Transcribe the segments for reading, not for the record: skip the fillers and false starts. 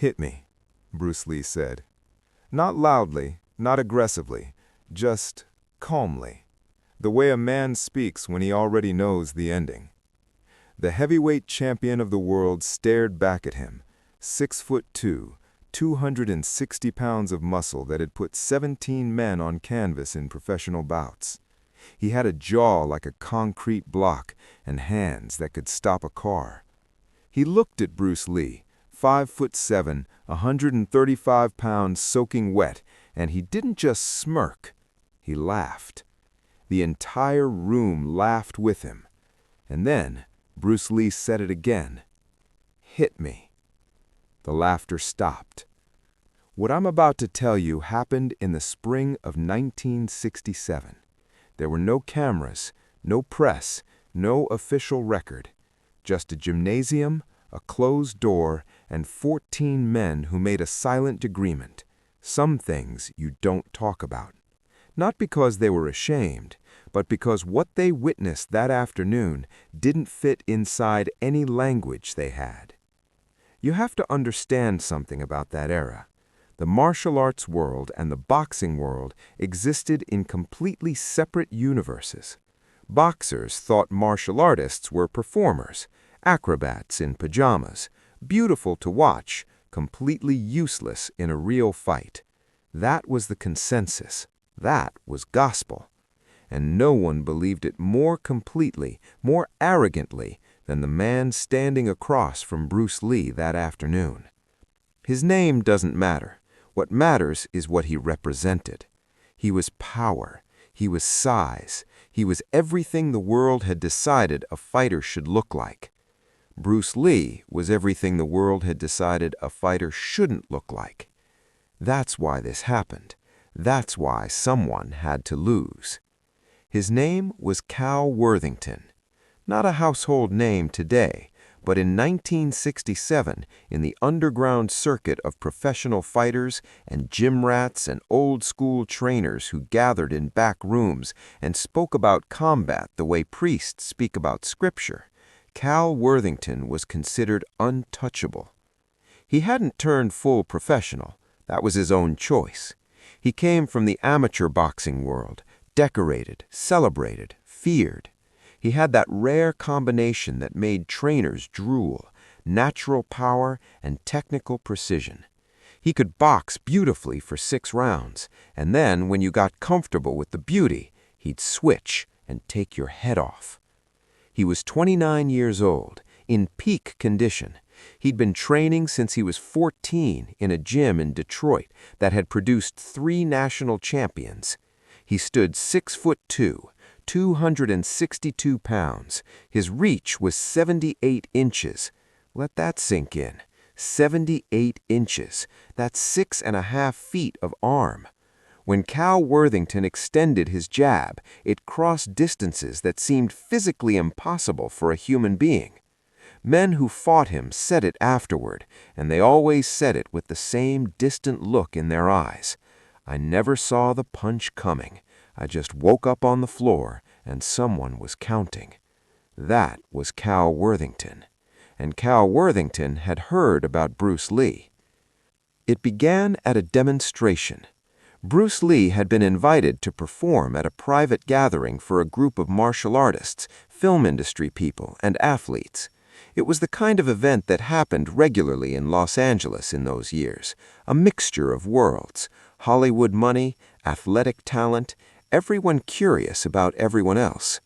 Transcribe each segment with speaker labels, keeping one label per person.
Speaker 1: "Hit me," Bruce Lee said. Not loudly, not aggressively, just calmly. The way a man speaks when he already knows the ending. The heavyweight champion of the world stared back at him, 6'2", 260 pounds of muscle that had put 17 men on canvas in professional bouts. He had a jaw like a concrete block and hands that could stop a car. He looked at Bruce Lee, 5'7", 135 pounds soaking wet, and he didn't just smirk, he laughed. The entire room laughed with him. And then Bruce Lee said it again. "Hit me." The laughter stopped. What I'm about to tell you happened in the spring of 1967. There were no cameras, no press, no official record. Just a gymnasium, a closed door, and 14 men who made a silent agreement. Some things you don't talk about. Not because they were ashamed, but because what they witnessed that afternoon didn't fit inside any language they had. You have to understand something about that era. The martial arts world and the boxing world existed in completely separate universes. Boxers thought martial artists were performers, acrobats in pajamas, beautiful to watch, completely useless in a real fight. That was the consensus. That was gospel. And no one believed it more completely, more arrogantly, than the man standing across from Bruce Lee that afternoon. His name doesn't matter. What matters is what he represented. He was power. He was size. He was everything the world had decided a fighter should look like. Bruce Lee was everything the world had decided a fighter shouldn't look like. That's why this happened. That's why someone had to lose. His name was Cal Worthington. Not a household name today, but in 1967, in the underground circuit of professional fighters and gym rats and old-school trainers who gathered in back rooms and spoke about combat the way priests speak about scripture, Cal Worthington was considered untouchable. He hadn't turned full professional. That was his own choice. He came from the amateur boxing world, decorated, celebrated, feared. He had that rare combination that made trainers drool, natural power and technical precision. He could box beautifully for 6 rounds, and then when you got comfortable with the beauty, he'd switch and take your head off. He was 29 years old, in peak condition. He'd been training since he was 14 in a gym in Detroit that had produced 3 national champions. He stood 6'2", 262 pounds. His reach was 78 inches. Let that sink in. 78 inches. That's 6.5 feet of arm. When Cal Worthington extended his jab, it crossed distances that seemed physically impossible for a human being. Men who fought him said it afterward, and they always said it with the same distant look in their eyes. I never saw the punch coming. I just woke up on the floor, and someone was counting. That was Cal Worthington. And Cal Worthington had heard about Bruce Lee. It began at a demonstration. Bruce Lee had been invited to perform at a private gathering for a group of martial artists, film industry people, and athletes. It was the kind of event that happened regularly in Los Angeles in those years, a mixture of worlds, Hollywood money, athletic talent, everyone curious about everyone else.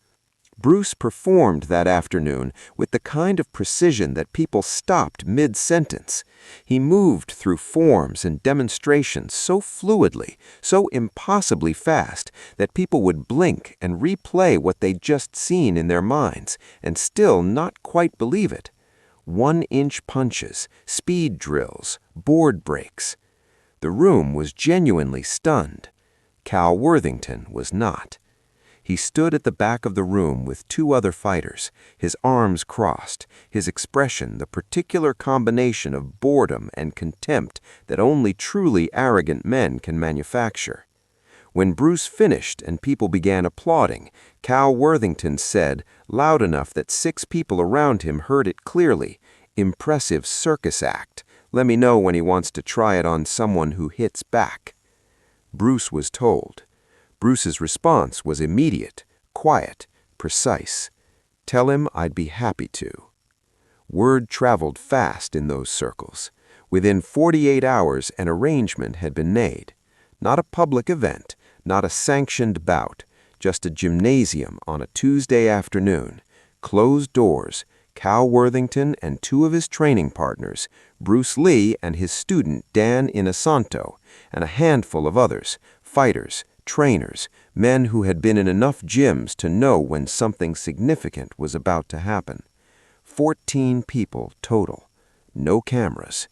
Speaker 1: Bruce performed that afternoon with the kind of precision that people stopped mid-sentence. He moved through forms and demonstrations so fluidly, so impossibly fast, that people would blink and replay what they'd just seen in their minds and still not quite believe it. 1-inch punches, speed drills, board breaks. The room was genuinely stunned. Cal Worthington was not. He stood at the back of the room with 2 other fighters, his arms crossed, his expression the particular combination of boredom and contempt that only truly arrogant men can manufacture. When Bruce finished and people began applauding, Cal Worthington said, loud enough that 6 people around him heard it clearly, "Impressive circus act.
Speaker 2: Let me know when he wants to try it on someone who hits back." Bruce was told. Bruce's response was immediate, quiet, precise. "Tell him I'd be happy to." Word traveled fast in those circles. Within 48 hours, an arrangement had been made. Not a public event, not a sanctioned bout, just a gymnasium on a Tuesday afternoon. Closed doors, Cal Worthington and two of his training partners, Bruce Lee and his student Dan Inosanto, and a handful of others, fighters, trainers, men who had been in enough gyms to know when something significant was about to happen. 14 people total. No cameras.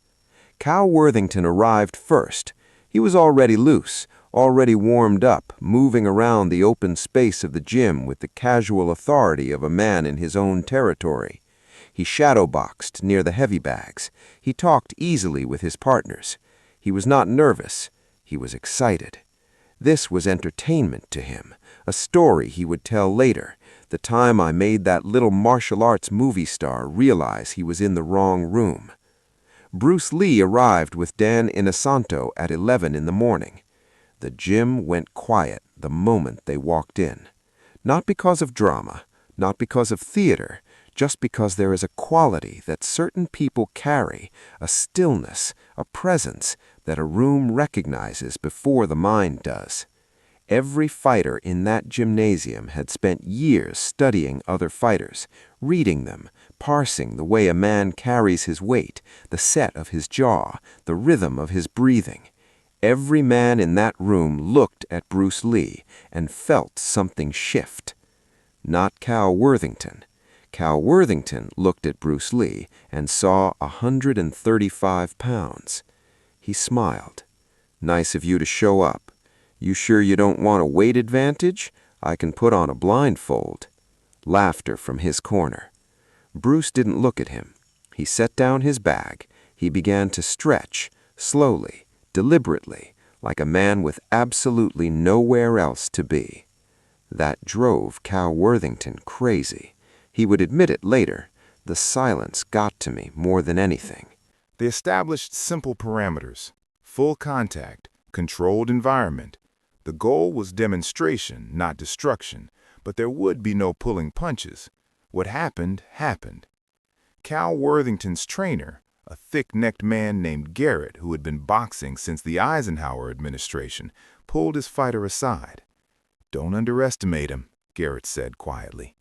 Speaker 2: Cal Worthington arrived first. He was already loose, already warmed up, moving around the open space of the gym with the casual authority of a man in his own territory. He shadowboxed near the heavy bags. He talked easily with his partners. He was not nervous. He was excited. This was entertainment to him, a story he would tell later, the time I made that little martial arts movie star realize he was in the wrong room. Bruce Lee arrived with Dan Inosanto at 11 in the morning. The gym went quiet the moment they walked in. Not because of drama, not because of theater, just because there is a quality that certain people carry, a stillness, a presence that a room recognizes before the mind does. Every fighter in that gymnasium had spent years studying other fighters, reading them, parsing the way a man carries his weight, the set of his jaw, the rhythm of his breathing. Every man in that room looked at Bruce Lee and felt something shift. Not Cal Worthington. Cal Worthington looked at Bruce Lee and saw 135 pounds. He smiled. "Nice of you to show up. You sure you don't want a weight advantage? I can put on a blindfold." Laughter from his corner. Bruce didn't look at him. He set down his bag. He began to stretch, slowly, deliberately, like a man with absolutely nowhere else to be. That drove Cal Worthington crazy. He would admit it later. The silence got to me more than anything.
Speaker 1: They established simple parameters: full contact, controlled environment. The goal was demonstration, not destruction, but there would be no pulling punches. What happened, happened. Cal Worthington's trainer, a thick-necked man named Garrett who had been boxing since the Eisenhower administration, pulled his fighter aside. "Don't underestimate him," Garrett said quietly.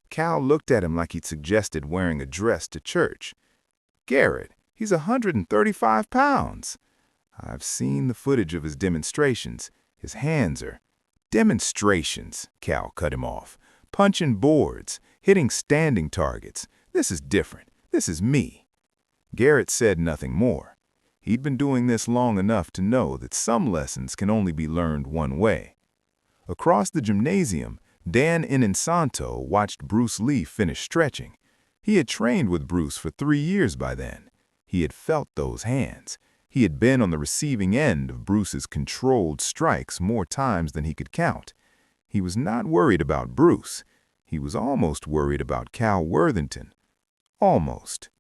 Speaker 1: Cal looked at him like he'd suggested wearing a dress to church. "Garrett, he's 135 pounds. I've seen the footage of his demonstrations. His hands are—" "Demonstrations," Cal cut him off. "Punching boards, hitting standing targets. This is different. This is me." Garrett said nothing more. He'd been doing this long enough to know that some lessons can only be learned one way. Across the gymnasium, Dan Inosanto watched Bruce Lee finish stretching. He had trained with Bruce for 3 years by then. He had felt those hands. He had been on the receiving end of Bruce's controlled strikes more times than he could count. He was not worried about Bruce. He was almost worried about Cal Worthington. Almost.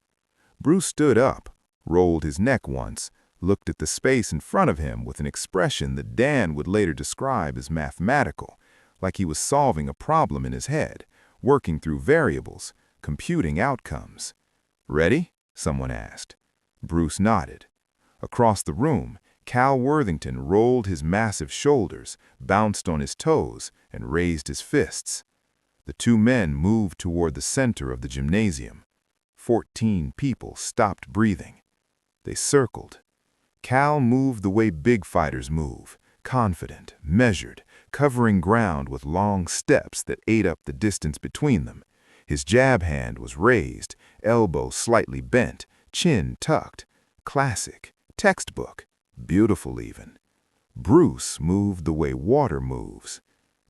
Speaker 1: Bruce stood up, rolled his neck once, looked at the space in front of him with an expression that Dan would later describe as mathematical, like he was solving a problem in his head, working through variables, computing outcomes. "Ready?" someone asked. Bruce nodded. Across the room, Cal Worthington rolled his massive shoulders, bounced on his toes, and raised his fists. The two men moved toward the center of the gymnasium. 14 people stopped breathing. They circled. Cal moved the way big fighters move, confident, measured, covering ground with long steps that ate up the distance between them. His jab hand was raised, elbow slightly bent, chin tucked. Classic, textbook, beautiful even. Bruce moved the way water moves.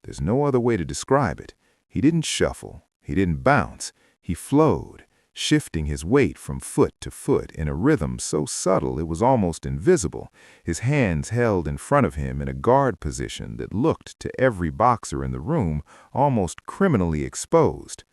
Speaker 1: There's no other way to describe it. He didn't shuffle, he didn't bounce, he flowed, shifting his weight from foot to foot in a rhythm so subtle it was almost invisible, his hands held in front of him in a guard position that looked to every boxer in the room almost criminally exposed.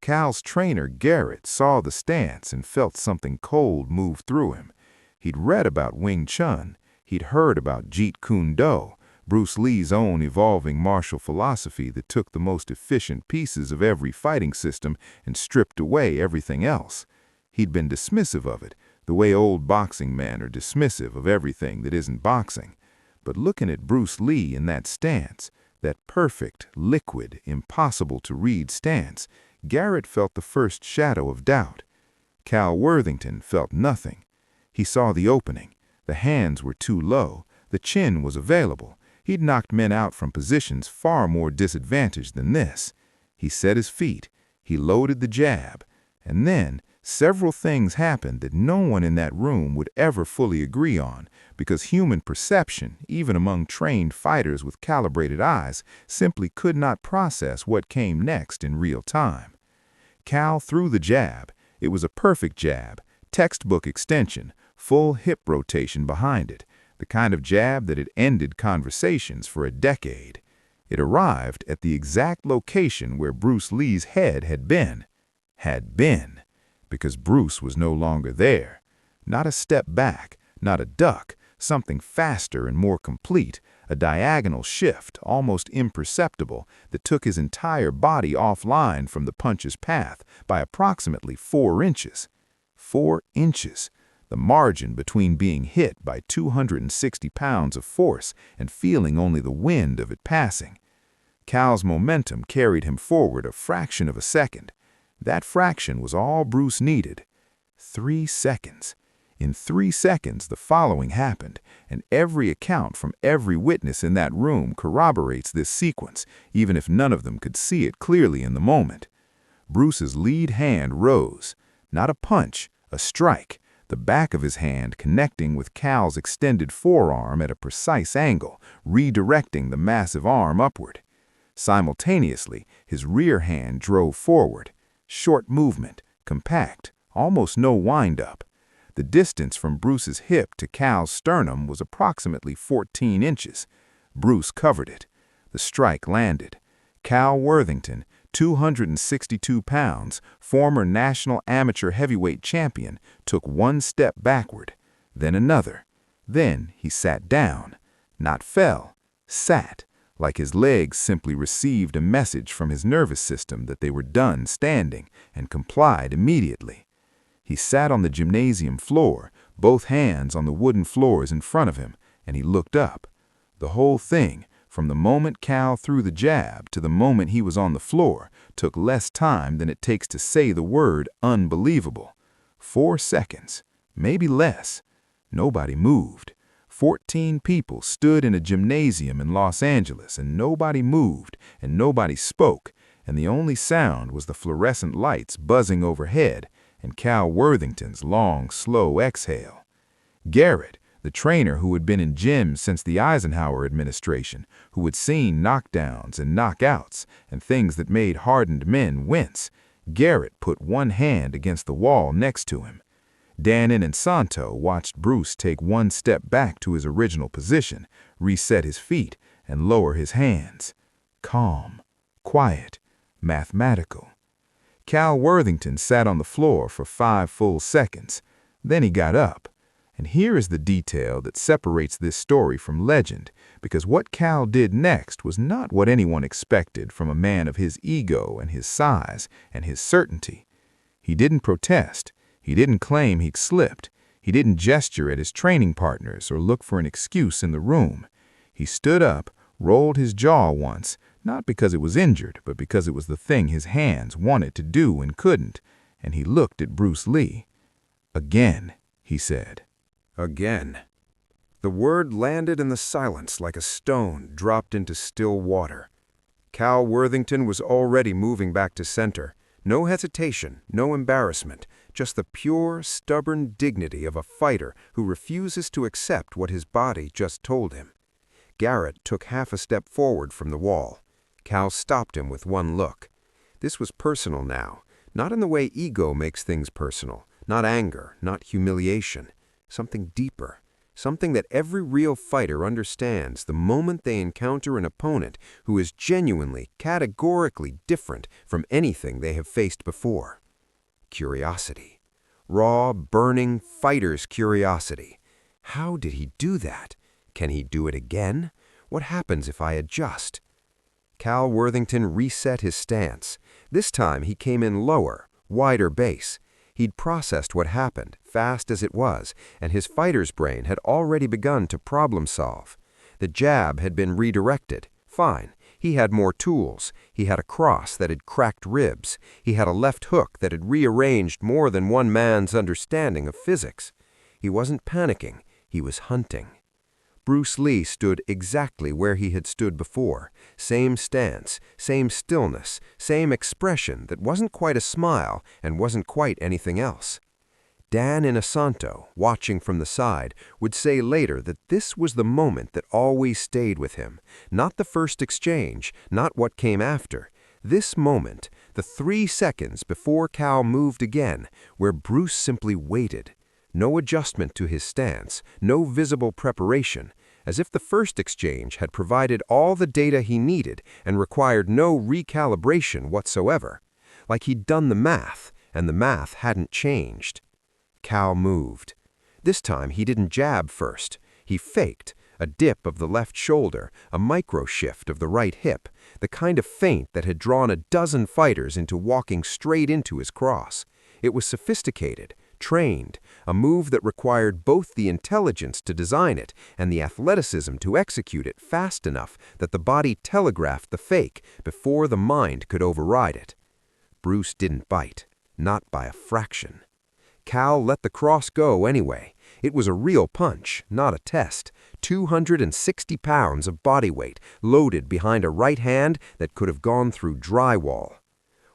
Speaker 1: Cal's trainer, Garrett, saw the stance and felt something cold move through him. He'd read about Wing Chun. He'd heard about Jeet Kune Do, Bruce Lee's own evolving martial philosophy that took the most efficient pieces of every fighting system and stripped away everything else. He'd been dismissive of it, the way old boxing men are dismissive of everything that isn't boxing. But looking at Bruce Lee in that stance, that perfect, liquid, impossible-to-read stance, Garrett felt the first shadow of doubt. Cal Worthington felt nothing. He saw the opening. The hands were too low. The chin was available. He'd knocked men out from positions far more disadvantaged than this. He set his feet. He loaded the jab. And then several things happened that no one in that room would ever fully agree on, because human perception, even among trained fighters with calibrated eyes, simply could not process what came next in real time. Cal threw the jab. It was a perfect jab, textbook extension, full hip rotation behind it, the kind of jab that had ended conversations for a decade. It arrived at the exact location where Bruce Lee's head had been. Because Bruce was no longer there. Not a step back, not a duck, something faster and more complete, a diagonal shift, almost imperceptible, that took his entire body offline from the punch's path by approximately 4 inches. 4 inches. The margin between being hit by 260 pounds of force and feeling only the wind of it passing. Cal's momentum carried him forward a fraction of a second. That fraction was all Bruce needed. 3 seconds. In 3 seconds, the following happened, and every account from every witness in that room corroborates this sequence, even if none of them could see it clearly in the moment. Bruce's lead hand rose. Not a punch, a strike, the back of his hand connecting with Cal's extended forearm at a precise angle, redirecting the massive arm upward. Simultaneously, his rear hand drove forward. Short movement, compact, almost no wind-up. The distance from Bruce's hip to Cal's sternum was approximately 14 inches. Bruce covered it. The strike landed. Cal Worthington, 262 pounds, former national amateur heavyweight champion, took one step backward, then another. Then he sat down. Not fell, sat, like his legs simply received a message from his nervous system that they were done standing, and complied immediately. He sat on the gymnasium floor, both hands on the wooden floors in front of him, and he looked up. The whole thing, from the moment Cal threw the jab to the moment he was on the floor, took less time than it takes to say the word unbelievable. 4 seconds, maybe less. Nobody moved. 14 people stood in a gymnasium in Los Angeles, and nobody moved, and nobody spoke, and the only sound was the fluorescent lights buzzing overhead, and Cal Worthington's long, slow exhale. Garrett, the trainer who had been in gyms since the Eisenhower administration, who had seen knockdowns and knockouts and things that made hardened men wince, Garrett put one hand against the wall next to him. Dan Inosanto watched Bruce take one step back to his original position, reset his feet, and lower his hands. Calm, quiet, mathematical. Cal Worthington sat on the floor for 5 full seconds. Then he got up. And here is the detail that separates this story from legend, because what Cal did next was not what anyone expected from a man of his ego and his size and his certainty. He didn't protest. He didn't claim he'd slipped. He didn't gesture at his training partners or look for an excuse in the room. He stood up, rolled his jaw once, not because it was injured, but because it was the thing his hands wanted to do and couldn't, and he looked at Bruce Lee. "Again," he said. "Again." The word landed in the silence like a stone dropped into still water. Cal Worthington was already moving back to center. No hesitation, no embarrassment, just the pure, stubborn dignity of a fighter who refuses to accept what his body just told him. Garrett took half a step forward from the wall. Cal stopped him with one look. This was personal now, not in the way ego makes things personal, not anger, not humiliation. Something deeper, something that every real fighter understands the moment they encounter an opponent who is genuinely, categorically different from anything they have faced before. Curiosity.
Speaker 2: Raw, burning, fighter's curiosity. How did he do that? Can he do it again? What happens if I adjust? Cal Worthington reset his stance. This time he came in lower, wider base. He'd processed what happened, fast as it was, and his fighter's brain had already begun to problem solve. The jab had been redirected. Fine. He had more tools. He had a cross that had cracked ribs. He had a left hook that had rearranged more than one man's understanding of physics. He wasn't panicking. He was hunting. Bruce Lee stood exactly where he had stood before. Same stance, same stillness, same expression that wasn't quite a smile and wasn't quite anything else. Dan Inosanto, watching from the side, would say later that this was the moment that always stayed with him. Not the first exchange, not what came after. This moment, the 3 seconds before Cal moved again, where Bruce simply waited. No adjustment to his stance, no visible preparation, as if the first exchange had provided all the data he needed and required no recalibration whatsoever. Like he'd done the math, and the math hadn't changed. Cal moved. This time he didn't jab first. He faked, a dip of the left shoulder, a micro-shift of the right hip, the kind of feint that had drawn a dozen fighters into walking straight into his cross. It was sophisticated, trained, a move that required both the intelligence to design it and the athleticism to execute it fast enough that the body telegraphed the fake before the mind could override it. Bruce didn't bite, not by a fraction. Cal let the cross go anyway. It was a real punch, not a test. 260 pounds of body weight loaded behind a right hand that could have gone through drywall.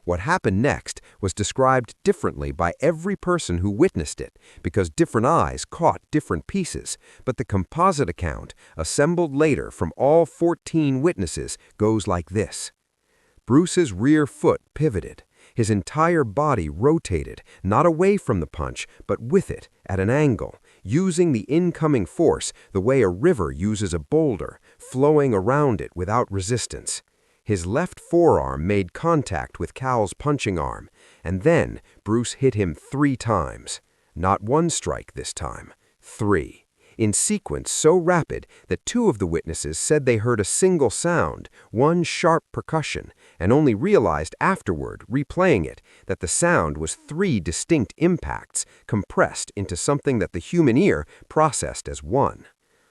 Speaker 2: What happened next was described differently by every person who witnessed it, because different eyes caught different pieces, but the composite account, assembled later from all 14 witnesses, goes like this. Bruce's rear foot pivoted. His entire body rotated, not away from the punch, but with it, at an angle, using the incoming force the way a river uses a boulder, flowing around it without resistance. His left forearm made contact with Cal's punching arm, and then Bruce hit him 3 times. Not 1 strike this time, 3. In sequence so rapid that 2 of the witnesses said they heard a single sound, 1 sharp percussion, and only realized afterward, replaying it, that the sound was 3 distinct impacts compressed into something that the human ear processed as 1.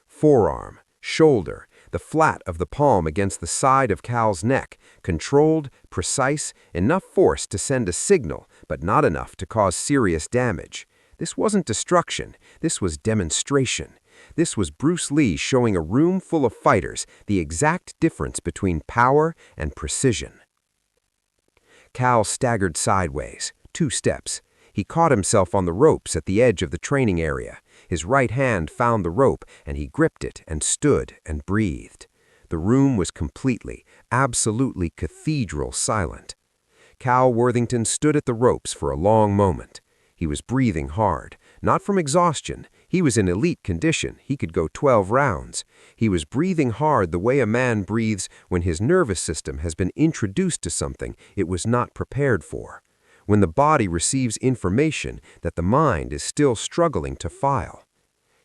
Speaker 2: Forearm, shoulder, the flat of the palm against the side of Cal's neck, controlled, precise, enough force to send a signal, but not enough to cause serious damage. This wasn't destruction, this was demonstration. This was Bruce Lee showing a room full of fighters the exact difference between power and precision. Cal staggered sideways, 2 steps. He caught himself on the ropes at the edge of the training area. His right hand found the rope, and he gripped it and stood and breathed. The room was completely, absolutely cathedral silent. Cal Worthington stood at the ropes for a long moment. He was breathing hard, not from exhaustion. He was in elite condition. He could go 12 rounds. He was breathing hard the way a man breathes when his nervous system has been introduced to something it was not prepared for. When the body receives information that the mind is still struggling to file.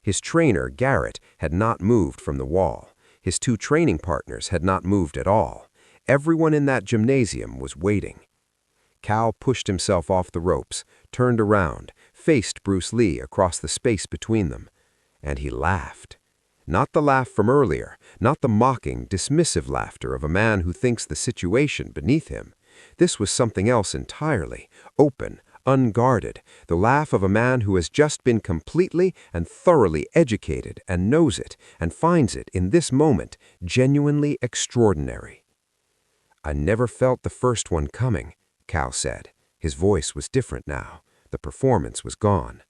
Speaker 2: His trainer, Garrett, had not moved from the wall. His 2 training partners had not moved at all. Everyone in that gymnasium was waiting. Cal pushed himself off the ropes, turned around, faced Bruce Lee across the space between them, and he laughed. Not the laugh from earlier, not the mocking, dismissive laughter of a man who thinks the situation beneath him. This was something else entirely, open, unguarded, the laugh of a man who has just been completely and thoroughly educated and knows it and finds it in this moment genuinely extraordinary. "I never felt the first one coming," Cal said. His voice was different now. The performance was gone.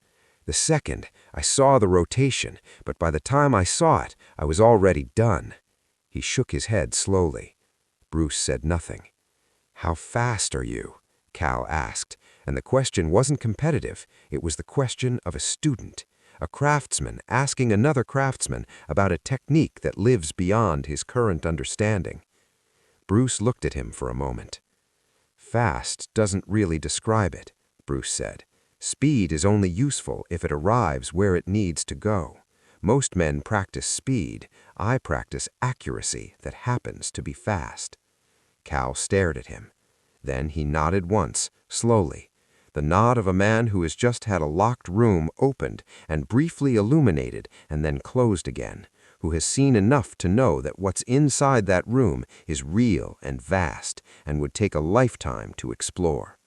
Speaker 2: "The second, I saw the rotation, but by the time I saw it, I was already done." He shook his head slowly. Bruce said nothing. "How fast are you?" Cal asked, and the question wasn't competitive. It was the question of a student, a craftsman asking another craftsman about a technique that lives beyond his current understanding. Bruce looked at him for a moment. "Fast doesn't really describe it," Bruce said. Speed is only useful if it arrives where it needs to go. Most men practice speed. I practice accuracy that happens to be fast." Cal stared at him. Then he nodded once, slowly. The nod of a man who has just had a locked room opened and briefly illuminated and then closed again, who has seen enough to know that what's inside that room is real and vast and would take a lifetime to explore.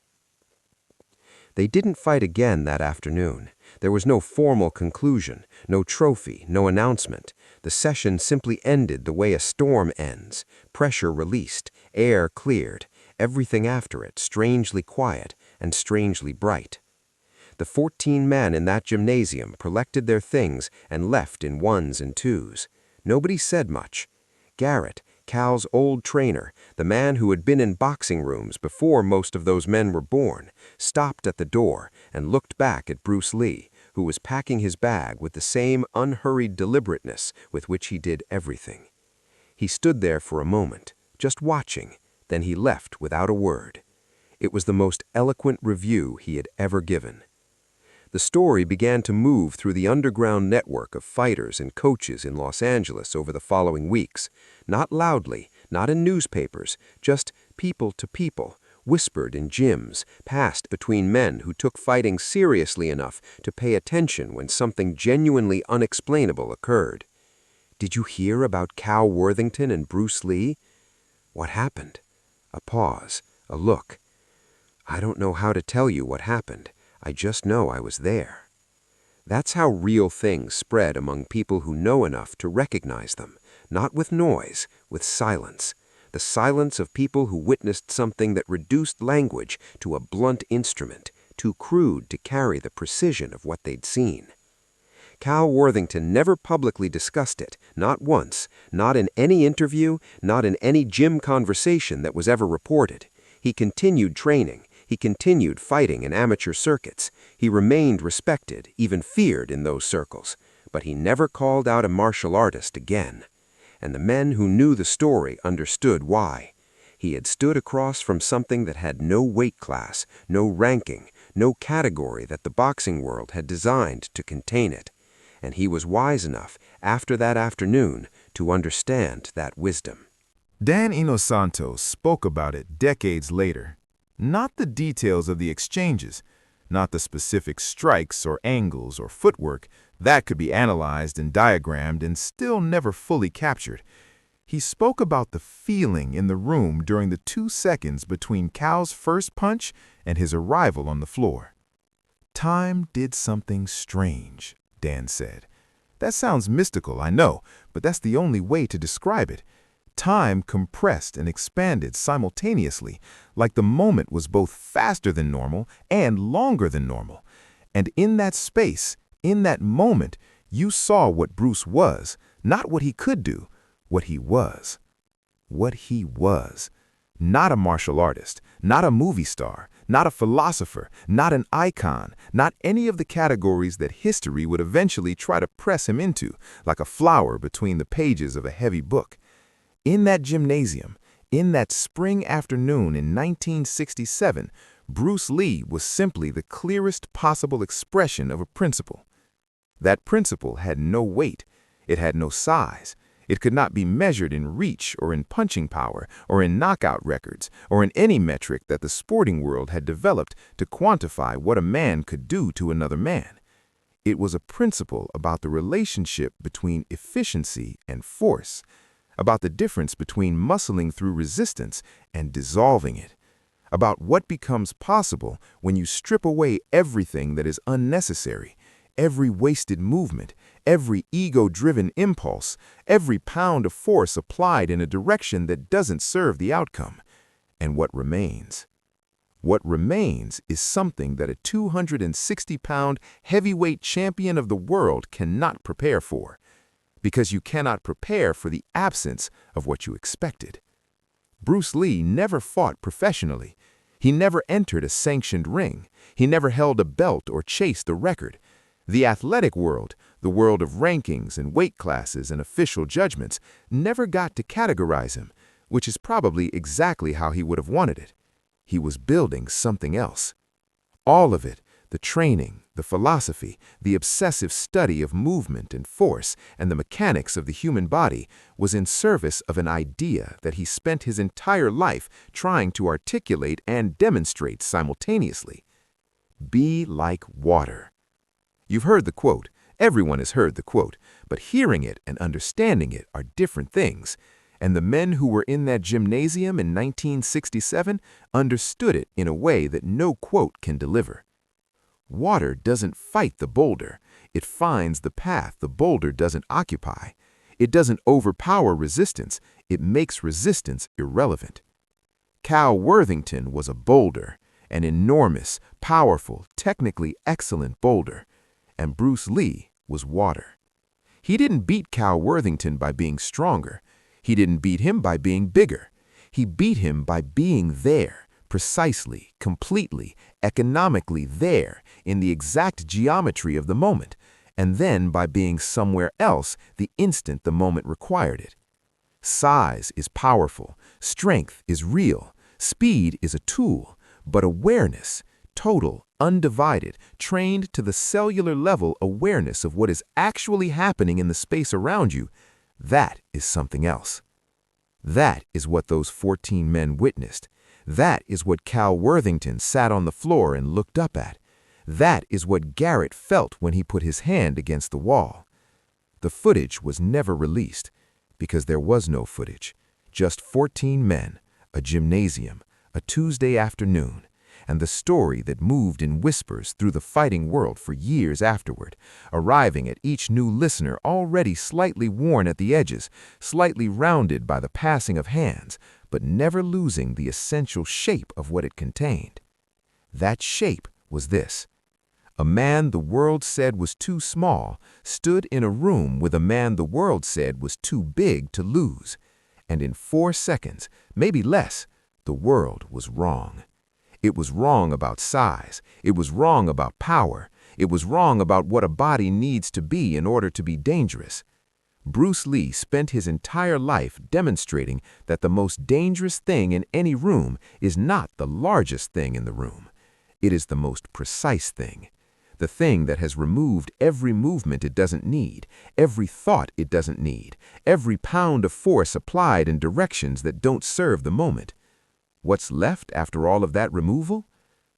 Speaker 2: They didn't fight again that afternoon. There was no formal conclusion, no trophy, no announcement. The session simply ended the way a storm ends, pressure released, air cleared, everything after it strangely quiet and strangely bright. The 14 men in that gymnasium collected their things and left in ones and twos. Nobody said much. Garrett, Cal's old trainer, the man who had been in boxing rooms before most of those men were born, stopped at the door and looked back at Bruce Lee, who was packing his bag with the same unhurried deliberateness with which he did everything. He stood there for a moment, just watching, then he left without a word. It was the most eloquent review he had ever given. The story began to move through the underground network of fighters and coaches in Los Angeles over the following weeks, not loudly, not in newspapers, just people to people, whispered in gyms, passed between men who took fighting seriously enough to pay attention when something genuinely unexplainable occurred. "Did you hear about Cal Worthington and Bruce Lee?" "What happened?" A pause, a look. "I don't know how to tell you what happened. I just know I was there." That's how real things spread among people who know enough to recognize them, not with noise, with silence. The silence of people who witnessed something that reduced language to a blunt instrument, too crude to carry the precision of what they'd seen. Cal Worthington never publicly discussed it, not once, not in any interview, not in any gym conversation that was ever reported. He continued training. He continued fighting in amateur circuits. He remained respected, even feared in those circles. But he never called out a martial artist again. And the men who knew the story understood why. He had stood across from something that had no weight class, no ranking, no category that the boxing world had designed to contain it. And he was wise enough, after that afternoon, to understand that wisdom.
Speaker 1: Dan Inosanto spoke about it decades later. Not the details of the exchanges, not the specific strikes or angles or footwork that could be analyzed and diagrammed and still never fully captured. He spoke about the feeling in the room during the 2 seconds between Cal's first punch and his arrival on the floor. "Time did something strange," Dan said. "That sounds mystical, I know, but that's the only way to describe it. Time compressed and expanded simultaneously, like the moment was both faster than normal and longer than normal. And in that space, in that moment, you saw what Bruce was, not what he could do, what he was. What he was. Not a martial artist, not a movie star, not a philosopher, not an icon, not any of the categories that history would eventually try to press him into, like a flower between the pages of a heavy book. In that gymnasium, in that spring afternoon in 1967, Bruce Lee was simply the clearest possible expression of a principle. That principle had no weight. It had no size. It could not be measured in reach or in punching power or in knockout records or in any metric that the sporting world had developed to quantify what a man could do to another man. It was a principle about the relationship between efficiency and force, about the difference between muscling through resistance and dissolving it, about what becomes possible when you strip away everything that is unnecessary, every wasted movement, every ego-driven impulse, every pound of force applied in a direction that doesn't serve the outcome. And what remains? What remains is something that a 260-pound heavyweight champion of the world cannot prepare for, because you cannot prepare for the absence of what you expected. Bruce Lee never fought professionally. He never entered a sanctioned ring. He never held a belt or chased a record. The athletic world, the world of rankings and weight classes and official judgments, never got to categorize him, which is probably exactly how he would have wanted it. He was building something else. All of it,
Speaker 3: The training, the philosophy, the obsessive study of movement and force and the mechanics of the human body was in service of an idea that he spent his entire life trying to articulate and demonstrate simultaneously. Be like water. You've heard the quote. Everyone has heard the quote, but hearing it and understanding it are different things. And the men who were in that gymnasium in 1967 understood it in a way that no quote can deliver. Water doesn't fight the boulder. It finds the path the boulder doesn't occupy. It doesn't overpower resistance. It makes resistance irrelevant. Cal Worthington was a boulder, an enormous, powerful, technically excellent boulder, and Bruce Lee was water. He didn't beat Cal Worthington by being stronger. He didn't beat him by being bigger. He beat him by being there, precisely, completely, economically there, in the exact geometry of the moment, and then by being somewhere else the instant the moment required it. Size is powerful, strength is real, speed is a tool, but awareness, total, undivided, trained to the cellular level awareness of what is actually happening in the space around you, that is something else. That is what those 14 men witnessed. That is what Cal Worthington sat on the floor and looked up at. That is what Garrett felt when he put his hand against the wall. The footage was never released, because there was no footage. Just 14 men, a gymnasium, a Tuesday afternoon, and the story that moved in whispers through the fighting world for years afterward, arriving at each new listener already slightly worn at the edges, slightly rounded by the passing of hands, but never losing the essential shape of what it contained. That shape was this. A man the world said was too small stood in a room with a man the world said was too big to lose, and in 4 seconds, maybe less, the world was wrong. It was wrong about size. It was wrong about power. It was wrong about what a body needs to be in order to be dangerous. Bruce Lee spent his entire life demonstrating that the most dangerous thing in any room is not the largest thing in the room. It is the most precise thing. The thing that has removed every movement it doesn't need, every thought it doesn't need, every pound of force applied in directions that don't serve the moment. What's left after all of that removal?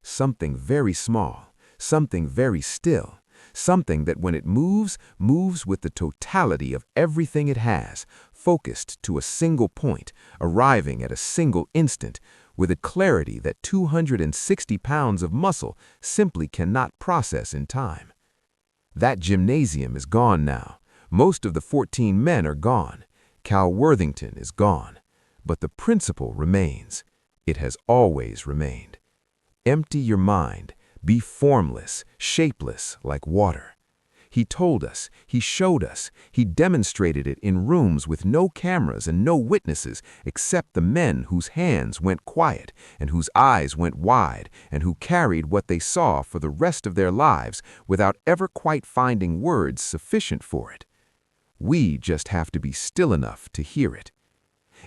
Speaker 3: Something very small, something very still, something that when it moves, moves with the totality of everything it has, focused to a single point, arriving at a single instant, with a clarity that 260 pounds of muscle simply cannot process in time. That gymnasium is gone now. Most of the 14 men are gone. Cal Worthington is gone. But the principle remains. It has always remained. Empty your mind. Be formless, shapeless like water. He told us, he showed us, he demonstrated it in rooms with no cameras and no witnesses except the men whose hands went quiet and whose eyes went wide and who carried what they saw for the rest of their lives without ever quite finding words sufficient for it. We just have to be still enough to hear it.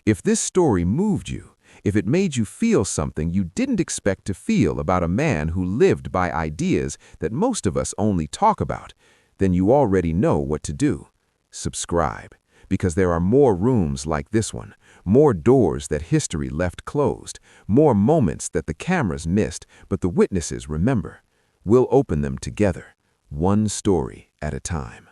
Speaker 3: If this story moved you, if it made you feel something you didn't expect to feel about a man who lived by ideas that most of us only talk about, then you already know what to do. Subscribe, because there are more rooms like this one, more doors that history left closed, more moments that the cameras missed but the witnesses remember. We'll open them together, one story at a time.